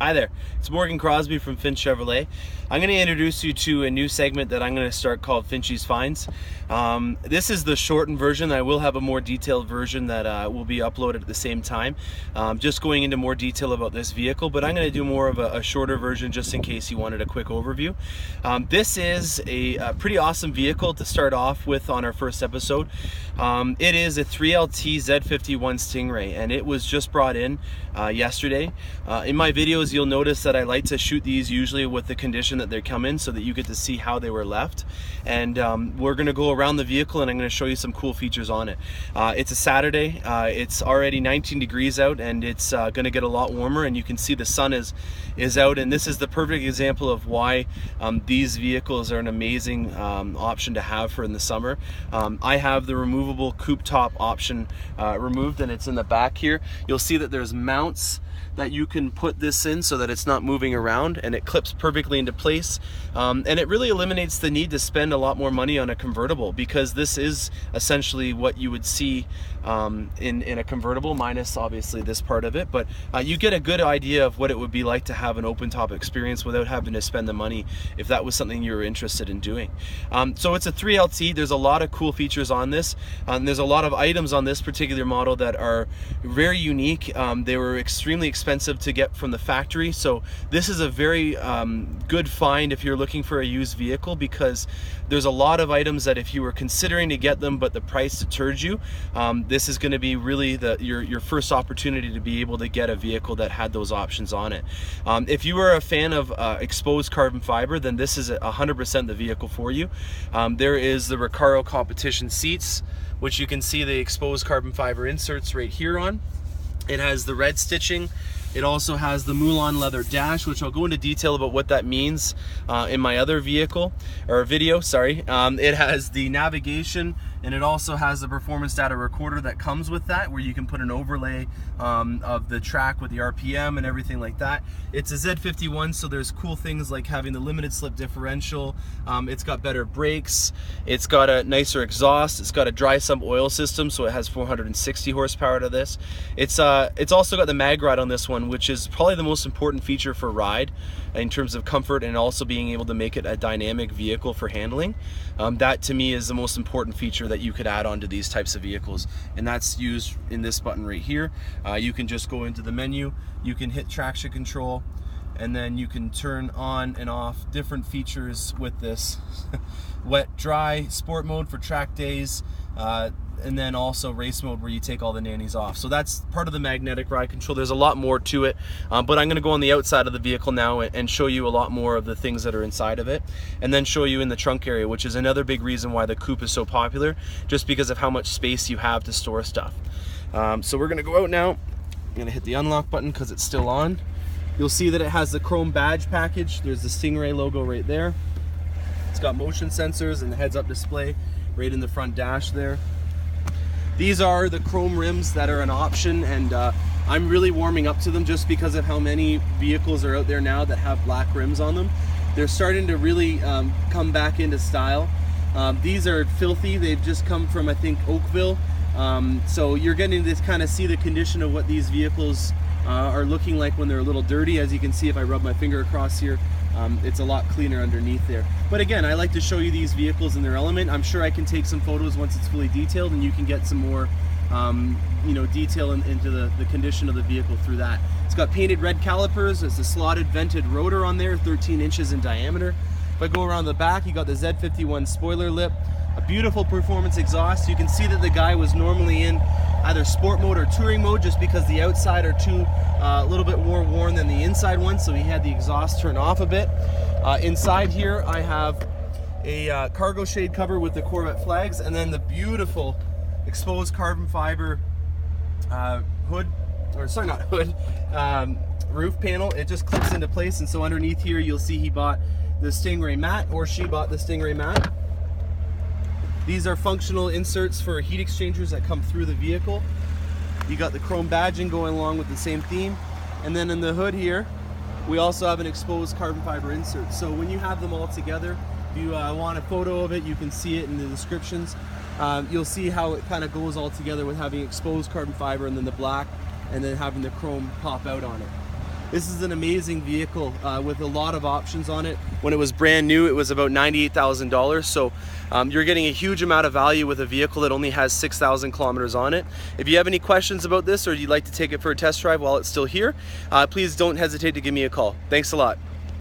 Hi there, it's Morgan Crosbie from Finch Chevrolet. I'm going to introduce you to a new segment that I'm going to start called Finchy's Finds. This is the shortened version. I will have a more detailed version that will be uploaded at the same time, just going into more detail about this vehicle, but I'm going to do more of a shorter version just in case you wanted a quick overview. This is a pretty awesome vehicle to start off with on our first episode. It is a 3LT Z51 Stingray, and it was just brought in yesterday. In my videos, you'll notice that I like to shoot these usually with the condition that they come in so that you get to see how they were left. And we're going to go around the vehicle and I'm going to show you some cool features on it. It's a Saturday. It's already 19 degrees out and it's going to get a lot warmer, and you can see the sun is out, and this is the perfect example of why these vehicles are an amazing option to have for in the summer. I have the removable coupe top option removed, and it's in the back here. You'll see that there's mounts that you can put this in so that it's not moving around, and it clips perfectly into place. And it really eliminates the need to spend a lot more money on a convertible, because this is essentially what you would see in a convertible, minus obviously this part of it. But you get a good idea of what it would be like to have an open top experience without having to spend the money if that was something you were interested in doing. So it's a 3LT. There's a lot of cool features on this. There's a lot of items on this particular model that are very unique. They were extremely expensive to get from the factory, so this is a very good find if you're looking for a used vehicle, because there's a lot of items that if you were considering to get them but the price deterred you, this is going to be really your first opportunity to be able to get a vehicle that had those options on it. If you are a fan of exposed carbon fiber, then this is 100% the vehicle for you. There is the Recaro competition seats, which you can see the exposed carbon fiber inserts right here on. It has the red stitching. It also has the Moulin leather dash, which I'll go into detail about what that means in my other video. It has the navigation, and it also has the performance data recorder that comes with that, where you can put an overlay of the track with the RPM and everything like that. It's a Z51, so there's cool things like having the limited slip differential. It's got better brakes. It's got a nicer exhaust. It's got a dry sump oil system, so it has 460 horsepower to this. It's also got the mag ride on this one, which is probably the most important feature for ride in terms of comfort, and also being able to make it a dynamic vehicle for handling. That to me is the most important feature that you could add on to these types of vehicles, and that's used in this button right here. You can just go into the menu, you can hit traction control, and then you can turn on and off different features with this. Wet, dry, sport mode for track days, and then also race mode where you take all the nannies off. So that's part of the magnetic ride control. There's a lot more to it, but I'm going to go on the outside of the vehicle now and show you a lot more of the things that are inside of it, and then show you in the trunk area, which is another big reason why the coupe is so popular, just because of how much space you have to store stuff. So we're going to go out now. I'm going to hit the unlock button because it's still on. You'll see that it has the chrome badge package. There's the Stingray logo right there. It's got motion sensors and the heads-up display right in the front dash there. These are the chrome rims that are an option, and I'm really warming up to them just because of how many vehicles are out there now that have black rims on them. They're starting to really come back into style. These are filthy. They've just come from, I think, Oakville. So you're getting to kind of see the condition of what these vehicles are looking like when they're a little dirty. As you can see, if I rub my finger across here, it's a lot cleaner underneath there. But again, I like to show you these vehicles in their element. I'm sure I can take some photos once it's fully detailed, and you can get some more detail into the condition of the vehicle through that. It's got painted red calipers. It's a slotted vented rotor on there, 13 inches in diameter. If I go around the back, you got the Z51 spoiler lip, a beautiful performance exhaust. You can see that the guy was normally in either sport mode or touring mode, just because the outside are a little bit more worn than the inside one, so he had the exhaust turned off a bit. Inside here I have a cargo shade cover with the Corvette flags, and then the beautiful exposed carbon fiber roof panel. It just clips into place, and so underneath here you'll see he bought the Stingray mat, or she bought the Stingray mat. These are functional inserts for heat exchangers that come through the vehicle. You got the chrome badging going along with the same theme. And then in the hood here, we also have an exposed carbon fiber insert. So when you have them all together, if you want a photo of it, you can see it in the descriptions. You'll see how it kind of goes all together with having exposed carbon fiber and then the black, and then having the chrome pop out on it. This is an amazing vehicle with a lot of options on it. When it was brand new, it was about $98,000. So you're getting a huge amount of value with a vehicle that only has 6,000 kilometers on it. If you have any questions about this or you'd like to take it for a test drive while it's still here, please don't hesitate to give me a call. Thanks a lot.